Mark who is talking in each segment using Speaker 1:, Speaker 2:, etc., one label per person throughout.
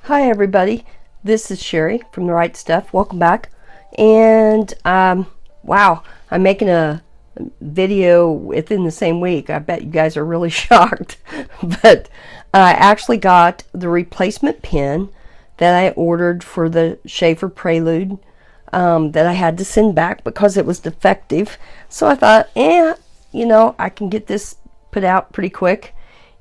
Speaker 1: Hi everybody, this is Sherry from The Right Stuff. Welcome back. And wow, I'm making a video within the same week. I bet you guys are really shocked. But I actually got the replacement pin that I ordered for the Sheaffer Prelude that I had to send back because it was defective. So I thought, I can get this put out pretty quick.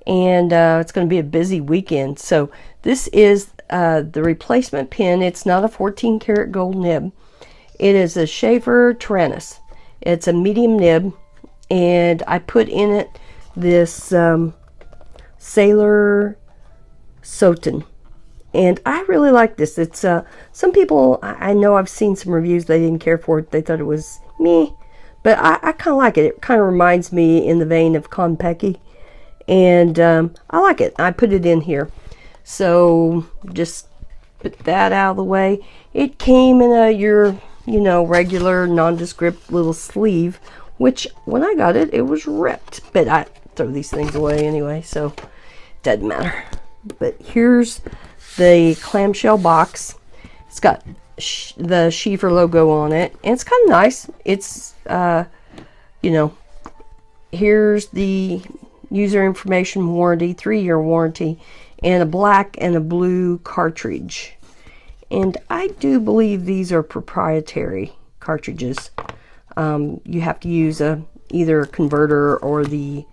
Speaker 1: And it's going to be a busy weekend. So this is the replacement pin. It's not a 14 karat gold nib. It is a Sheaffer Taranis. It's a medium nib, and I put in it this Sailor Souten. And I really like this. It's some people, I know I've seen some reviews, they didn't care for it. They thought it was meh. But I kind of like it. It kind of reminds me in the vein of Konpeki. And I like it. I put it in here. So just put that out of the way. It came in your regular nondescript little sleeve, which when I got it, it was ripped. But I throw these things away anyway, so it doesn't matter. But here's the clamshell box. It's got the Sheaffer logo on it, and it's kind of nice. It's here's the user information warranty, 3-year warranty, and a black and a blue cartridge. And I do believe these are proprietary cartridges. You have to use either a converter or the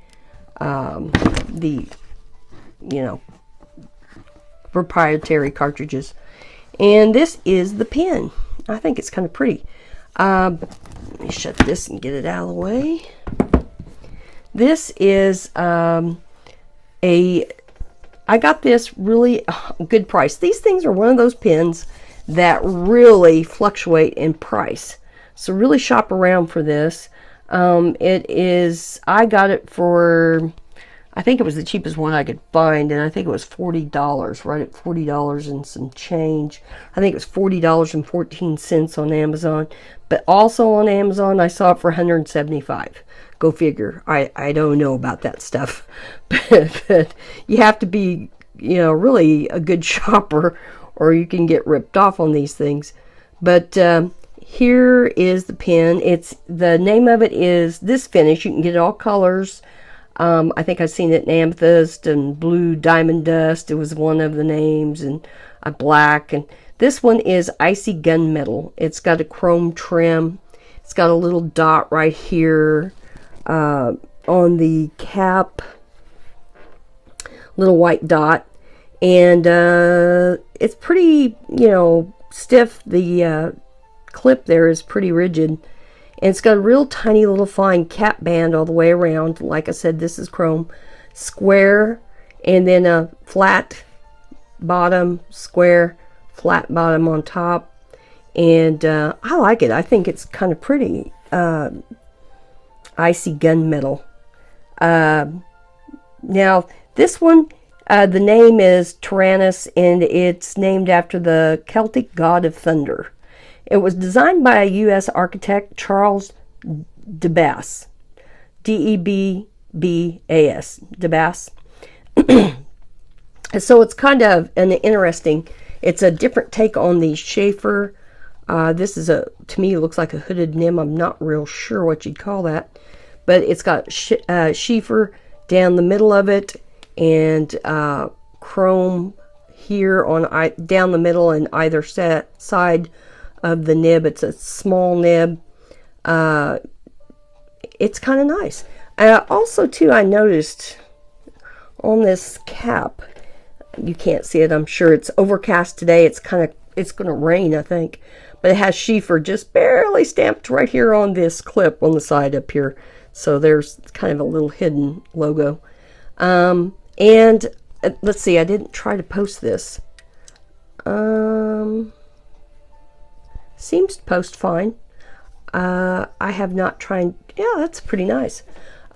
Speaker 1: proprietary cartridges. And this is the pen. I think it's kind of pretty. Let me shut this and get it out of the way. This is I got this really good price. These things are one of those pens that really fluctuate in price. So really shop around for this. I got it for, I think it was the cheapest one I could find, and I think it was $40, right at $40 and some change. I think it was $40.14 on Amazon. But also on Amazon, I saw it for $175. Go figure. I don't know about that stuff. But you have to be, really a good shopper, or you can get ripped off on these things. But here is the pen. The name of it is this finish. You can get all colors. I think I've seen it in amethyst and blue diamond dust. It was one of the names, and a black. And this one is icy gunmetal. It's got a chrome trim. It's got a little dot right here on the cap, little white dot, and it's pretty, stiff. The clip there is pretty rigid, and it's got a real tiny little fine cap band all the way around. Like I said, this is chrome, square, and then a flat bottom, square, flat bottom on top. And I like it. I think it's kind of pretty. Icy gunmetal. Now this one, the name is Taranis, and it's named after the Celtic god of thunder. It was designed by a U.S. architect, Charles Debas, D-E-B-B-A-S, Debas. So it's kind of an interesting, it's a different take on the Sheaffer. This is to me, it looks like a hooded nib. I'm not real sure what you'd call that. But it's got Sheaffer down the middle of it, and chrome here on down the middle and either side of the nib. It's a small nib. It's kind of nice. Also, too, I noticed on this cap, you can't see it. I'm sure it's overcast today. It's going to rain, I think. But it has Sheaffer just barely stamped right here on this clip on the side up here. So there's kind of a little hidden logo. And let's see, I didn't try to post this. Seems to post fine. I have not tried. Yeah, that's pretty nice.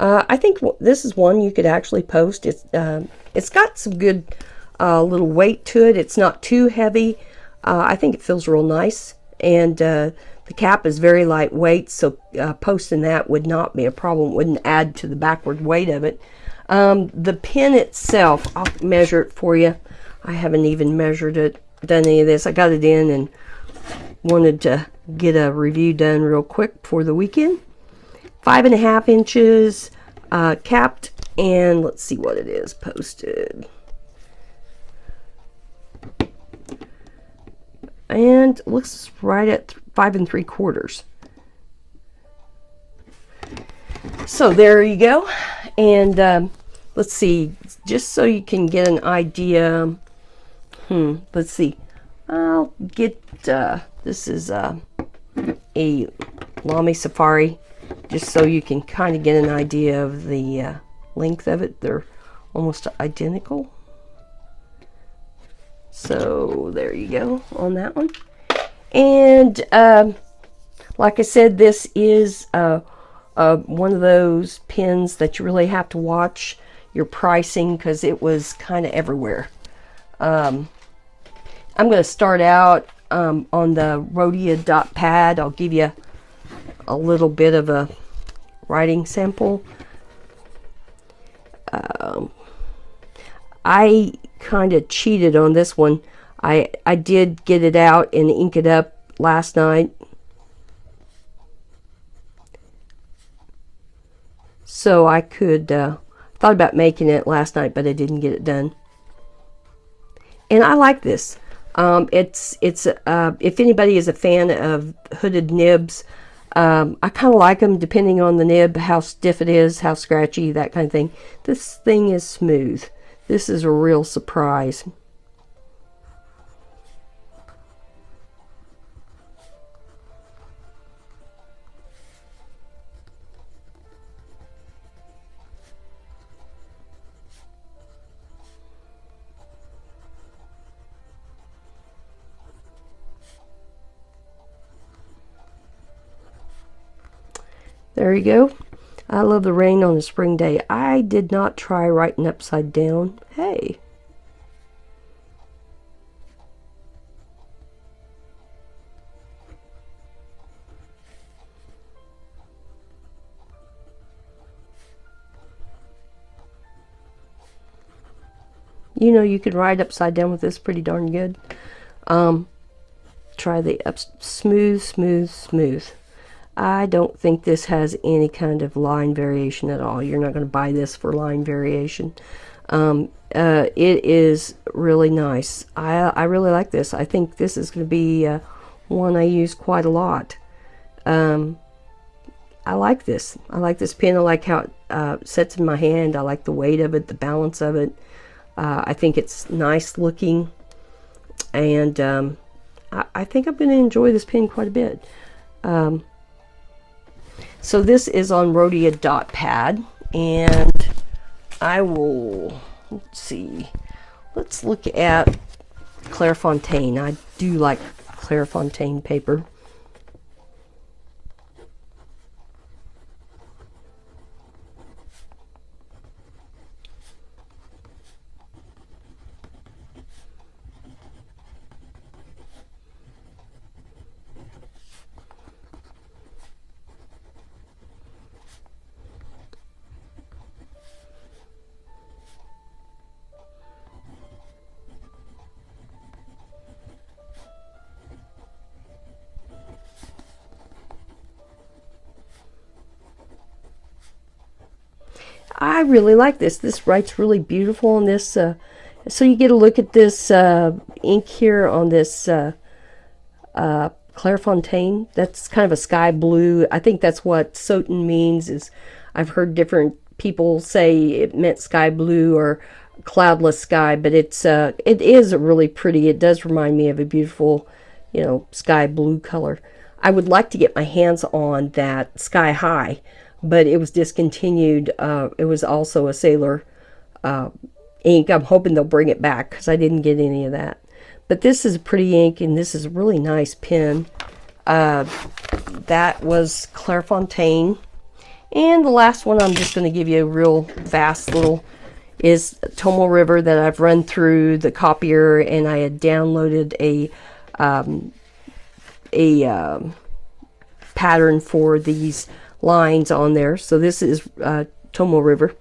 Speaker 1: I think this is one you could actually post. It's got some good little weight to it. It's not too heavy. I think it feels real nice. And the cap is very lightweight, so posting that would not be a problem. It wouldn't add to the backward weight of it. The pin itself, I'll measure it for you. I haven't even measured it, done any of this. I got it in and wanted to get a review done real quick for the weekend. 5.5 inches capped, and let's see what it is posted. And looks right at 5 3/4. So there you go. And let's see, just so you can get an idea. Let's see. I'll get this is a Lamy Safari, just so you can kind of get an idea of the length of it. They're almost identical. So there you go on that one. And like I said, this is one of those pins that you really have to watch your pricing, because it was kind of everywhere. I'm going to start out on the Rhodia dot pad. I'll give you a little bit of a writing sample. I kind of cheated on this one. I did get it out and ink it up last night. So I could, thought about making it last night, but I didn't get it done. And I like this. If anybody is a fan of hooded nibs, I kind of like them depending on the nib, how stiff it is, how scratchy, that kind of thing. This thing is smooth. This is a real surprise. There you go. I love the rain on a spring day. I did not try writing upside down. Hey. You know, you could write upside down with this pretty darn good. Try the smooth, smooth, smooth. I don't think this has any kind of line variation at all. You're not going to buy this for line variation. It is really nice. I really like this. I think this is going to be one I use quite a lot. I like this. I like this pen. I like how it sets in my hand. I like the weight of it, the balance of it. I think it's nice looking. And I think I'm going to enjoy this pen quite a bit. So this is on Rhodia dot pad, and I will, let's see, let's look at Clairefontaine. I do like Clairefontaine paper. I really like this. This writes really beautiful on this. So you get a look at this ink here on this Clairefontaine. That's kind of a sky blue. I think that's what Souten means. Is I've heard different people say it meant sky blue or cloudless sky, but it is really pretty. It does remind me of a beautiful, you know, sky blue color. I would like to get my hands on that Sky High, but it was discontinued. It was also a Sailor ink. I'm hoping they'll bring it back because I didn't get any of that. But this is a pretty ink, and this is a really nice pen. That was Clairefontaine. And the last one I'm just going to give you a real fast little is Tomo River that I've run through the copier, and I had downloaded a pattern for these lines on there. So this is Tomo River.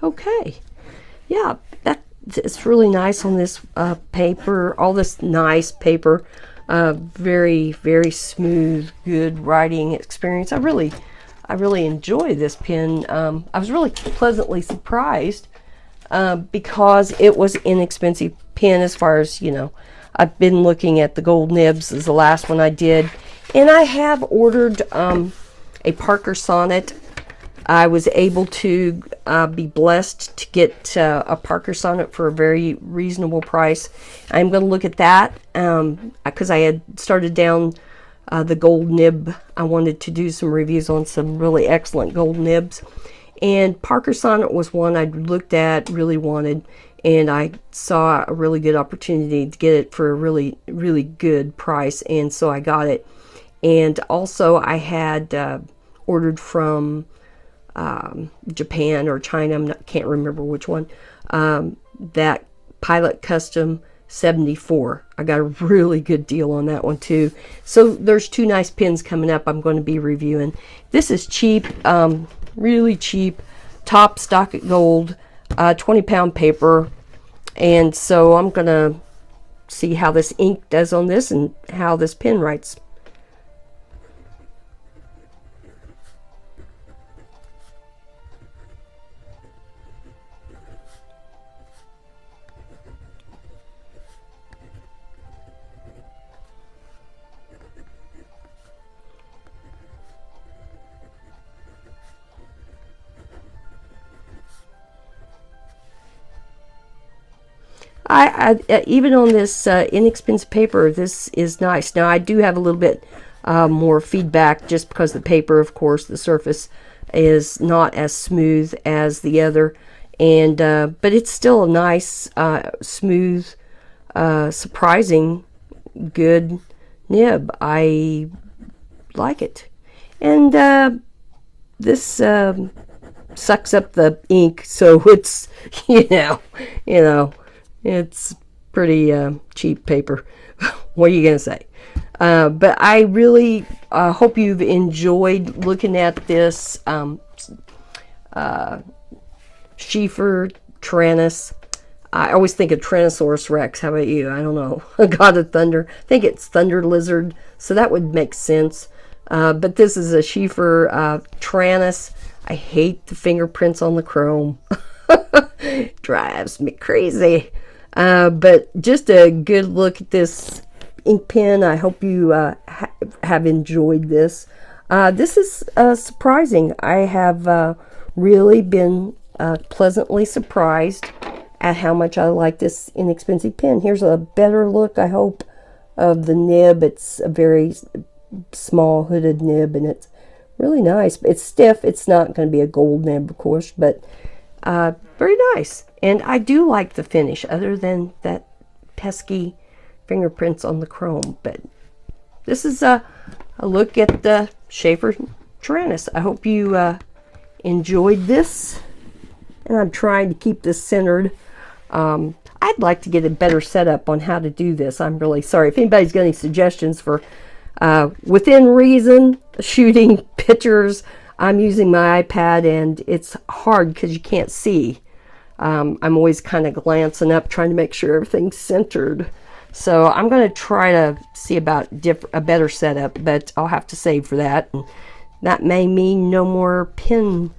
Speaker 1: Okay, yeah, it's really nice on this paper, all this nice paper. Very, very smooth, good writing experience. I really enjoy this pen. I was really pleasantly surprised because it was an inexpensive pen as far as, you know, I've been looking at the gold nibs as the last one I did. And I have ordered a Parker Sonnet. I was able to be blessed to get a Parker Sonnet for a very reasonable price. I'm going to look at that because I had started down the gold nib. I wanted to do some reviews on some really excellent gold nibs. And Parker Sonnet was one I looked at, really wanted, and I saw a really good opportunity to get it for a really, really good price, and so I got it. And also I had ordered from Japan or China, can't remember which one, that Pilot Custom 74. I got a really good deal on that one too. So there's two nice pens coming up I'm going to be reviewing. This is cheap, really cheap, top stock at gold, 20-pound paper, and so I'm going to see how this ink does on this and how this pen writes. Even on this inexpensive paper, this is nice. Now I do have a little bit more feedback just because the paper, of course, the surface is not as smooth as the other, and but it's still a nice, smooth, surprising good nib. I like it, and this sucks up the ink, so it's you know. It's pretty cheap paper. What are you going to say? But I really hope you've enjoyed looking at this Sheaffer Taranis. I always think of Tyrannosaurus Rex. How about you? I don't know. God of Thunder. I think it's Thunder Lizard, so that would make sense. But this is a Sheaffer Taranis. I hate the fingerprints on the chrome. Drives me crazy. But just a good look at this ink pen. I hope you have enjoyed this. This is surprising. I have really been pleasantly surprised at how much I like this inexpensive pen. Here's a better look, I hope, of the nib. It's a very small hooded nib, and it's really nice. It's stiff. It's not going to be a gold nib, of course, but very nice. And I do like the finish, other than that pesky fingerprints on the chrome. But this is a look at the Sheaffer Taranis. I hope you enjoyed this. And I'm trying to keep this centered. I'd like to get a better setup on how to do this. I'm really sorry. If anybody's got any suggestions for within reason shooting pictures, I'm using my iPad, and it's hard because you can't see. I'm always kind of glancing up, trying to make sure everything's centered. So I'm going to try to see about a better setup, but I'll have to save for that. And that may mean no more pen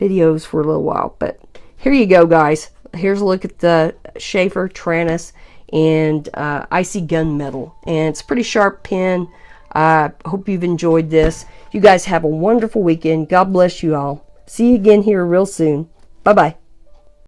Speaker 1: videos for a little while. But here you go, guys. Here's a look at the Sheaffer Taranis and Icy Gunmetal. And it's a pretty sharp pen. Hope you've enjoyed this. You guys have a wonderful weekend. God bless you all. See you again here real soon. Bye-bye.